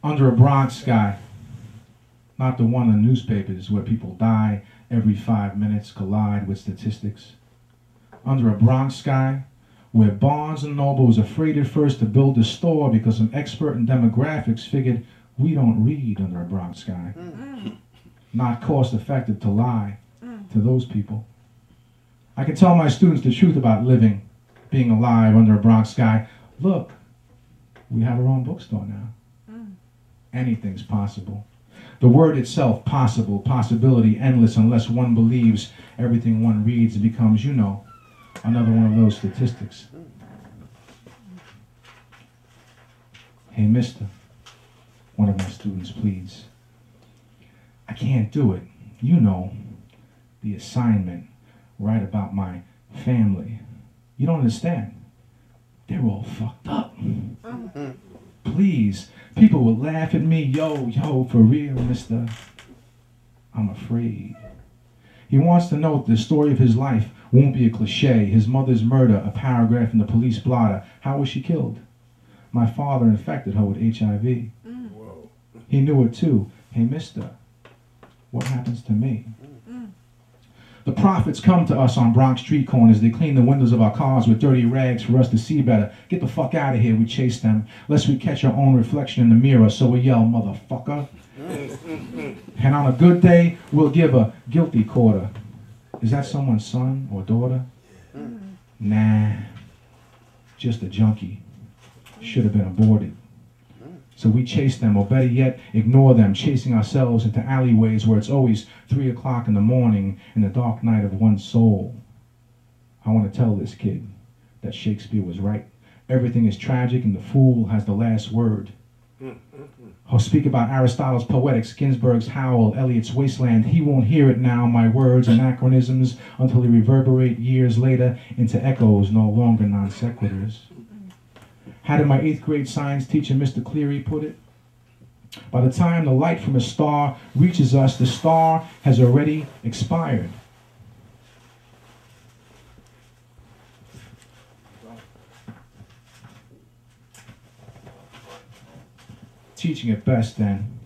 Under a Bronx sky, not the one in the newspapers where people die every 5 minutes, collide with statistics. Under a Bronx sky, where Barnes and Noble was afraid at first to build a store because an expert in demographics figured we don't read under a Bronx sky. Not cost effective to lie to those people. I can tell my students the truth about living, being alive under a Bronx sky. Look, we have our own bookstore now. Anything's possible. The word itself, possible, possibility, endless, unless one believes everything one reads, it becomes, you know, another one of those statistics. Hey, mister, one of my students pleads. I can't do it. You know, the assignment, write about my family. You don't understand. They're all fucked up. Please, people will laugh at me. Yo, for real, mister. I'm afraid. He wants to know that the story of his life won't be a cliche. His mother's murder, a paragraph in the police blotter. How was she killed? My father infected her with HIV. Whoa. He knew it too. Hey, mister, what happens to me? The prophets come to us on Bronx street corners. They clean the windows of our cars with dirty rags for us to see better. Get the fuck out of here, we chase them, lest we catch our own reflection in the mirror, so we yell, motherfucker. And on a good day, we'll give a guilty quarter. Is that someone's son or daughter? Nah, just a junkie. Should have been aborted. So we chase them, or better yet, ignore them, chasing ourselves into alleyways where it's always 3 o'clock in the morning in the dark night of one's soul. I want to tell this kid that Shakespeare was right. Everything is tragic and the fool has the last word. I'll speak about Aristotle's Poetics, Ginsberg's Howl, Eliot's Wasteland. He won't hear it now, my words, anachronisms, until they reverberate years later into echoes no longer non sequiturs. How did my 8th grade science teacher, Mr. Cleary, put it? By the time the light from a star reaches us, the star has already expired. Teaching at best, then,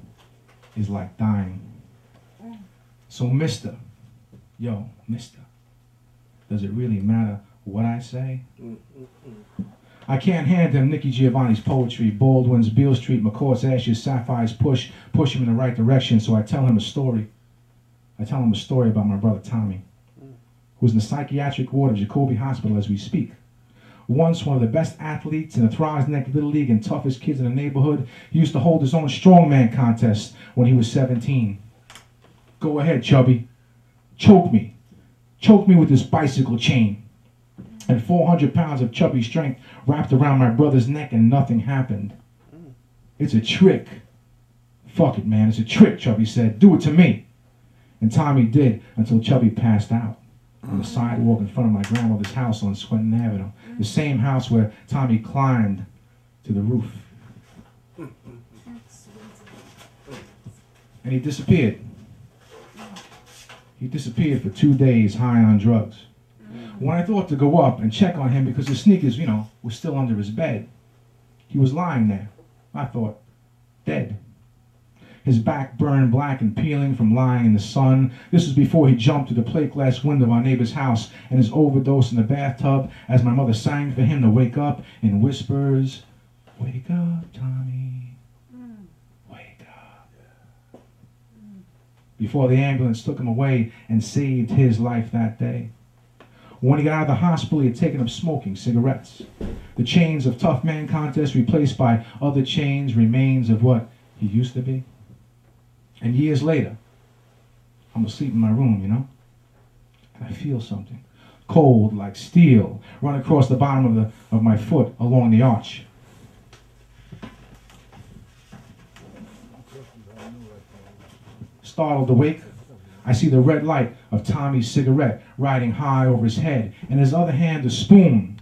is like dying. So, mister, does it really matter what I say? I can't hand him Nicky Giovanni's poetry, Baldwin's Beale Street, McCourt's Ashes, Sapphire's push him in the right direction, so I tell him a story. I tell him a story about my brother Tommy, who's in the psychiatric ward of Jacoby Hospital as we speak. Once one of the best athletes in the Thrives Neck Little League and toughest kids in the neighborhood, he used to hold his own strongman contest when he was 17. Go ahead, Chubby. Choke me. Choke me with this bicycle chain. And 400 pounds of chubby strength wrapped around my brother's neck and nothing happened. It's a trick. Fuck it, man, it's a trick, Chubby said. Do it to me. And Tommy did until Chubby passed out on the sidewalk in front of my grandmother's house on Swinton Avenue. The same house where Tommy climbed to the roof. And he disappeared. He disappeared for 2 days high on drugs. When I thought to go up and check on him because his sneakers, were still under his bed, he was lying there. I thought, dead. His back burned black and peeling from lying in the sun. This was before he jumped through the plate glass window of our neighbor's house and his overdose in the bathtub as my mother sang for him to wake up in whispers, "Wake up, Tommy, wake up." Before the ambulance took him away and saved his life that day. When he got out of the hospital, he had taken up smoking cigarettes. The chains of tough man contests replaced by other chains, remains of what he used to be. And years later, I'm asleep in my room, and I feel something cold like steel run across the bottom of my foot along the arch. Startled awake, I see the red light of Tommy's cigarette riding high over his head, and in his other hand a spoon.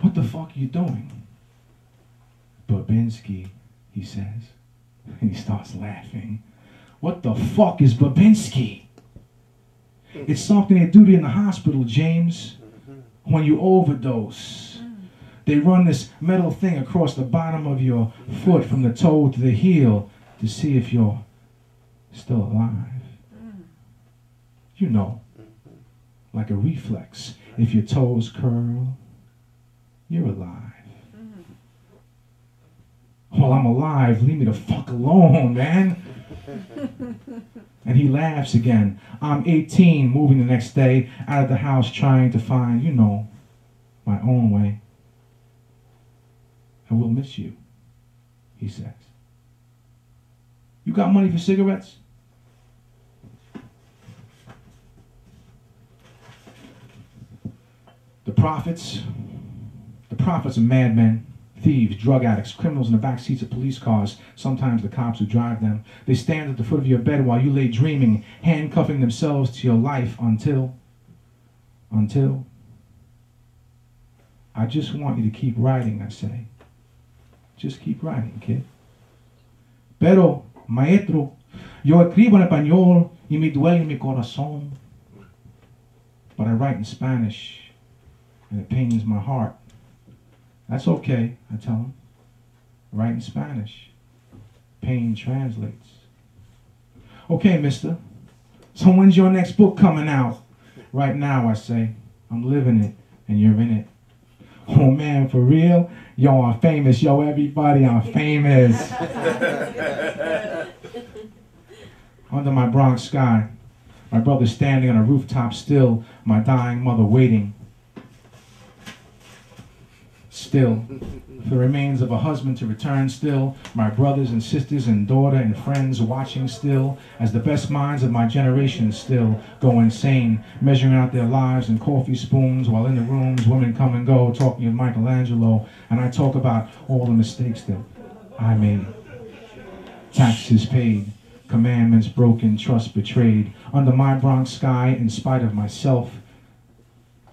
What the fuck are you doing? Babinski, he says, and he starts laughing. What the fuck is Babinski? It's something they do in the hospital, James. when you overdose. They run this metal thing across the bottom of your foot from the toe to the heel to see if you're still alive. You know, like a reflex. If your toes curl, you're alive. Well, I'm alive. Leave me the fuck alone, man. And he laughs again. I'm 18, moving the next day out of the house, trying to find, you know, my own way. I will miss you, he says. You got money for cigarettes? The prophets are madmen, thieves, drug addicts, criminals in the back seats of police cars, sometimes the cops who drive them. They stand at the foot of your bed while you lay dreaming, handcuffing themselves to your life until I just want you to keep writing, I say. Just keep writing, kid. Pero, maestro, yo escribo en español y me duele mi corazón. But I write in Spanish and it pains my heart. That's okay, I tell him. Write in Spanish. Pain translates. Okay, mister. So when's your next book coming out? Right now, I say. I'm living it and you're in it. Oh man, for real? Yo, I'm famous. Yo, everybody, I'm famous. Under my Bronx sky, my brother standing on a rooftop still, my dying mother waiting. Still, for the remains of a husband to return still, my brothers and sisters and daughter and friends watching still, as the best minds of my generation still go insane, measuring out their lives in coffee spoons, while in the rooms women come and go, talking of Michelangelo, and I talk about all the mistakes that I made. Taxes paid, commandments broken, trust betrayed, under my Bronx sky, in spite of myself,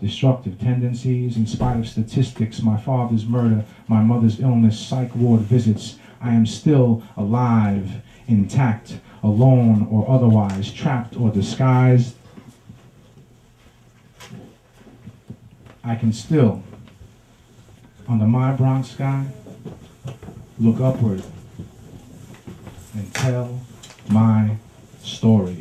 destructive tendencies, in spite of statistics, my father's murder, my mother's illness, psych ward visits, I am still alive, intact, alone or otherwise, trapped or disguised. I can still, under my Bronx sky, look upward and tell my story.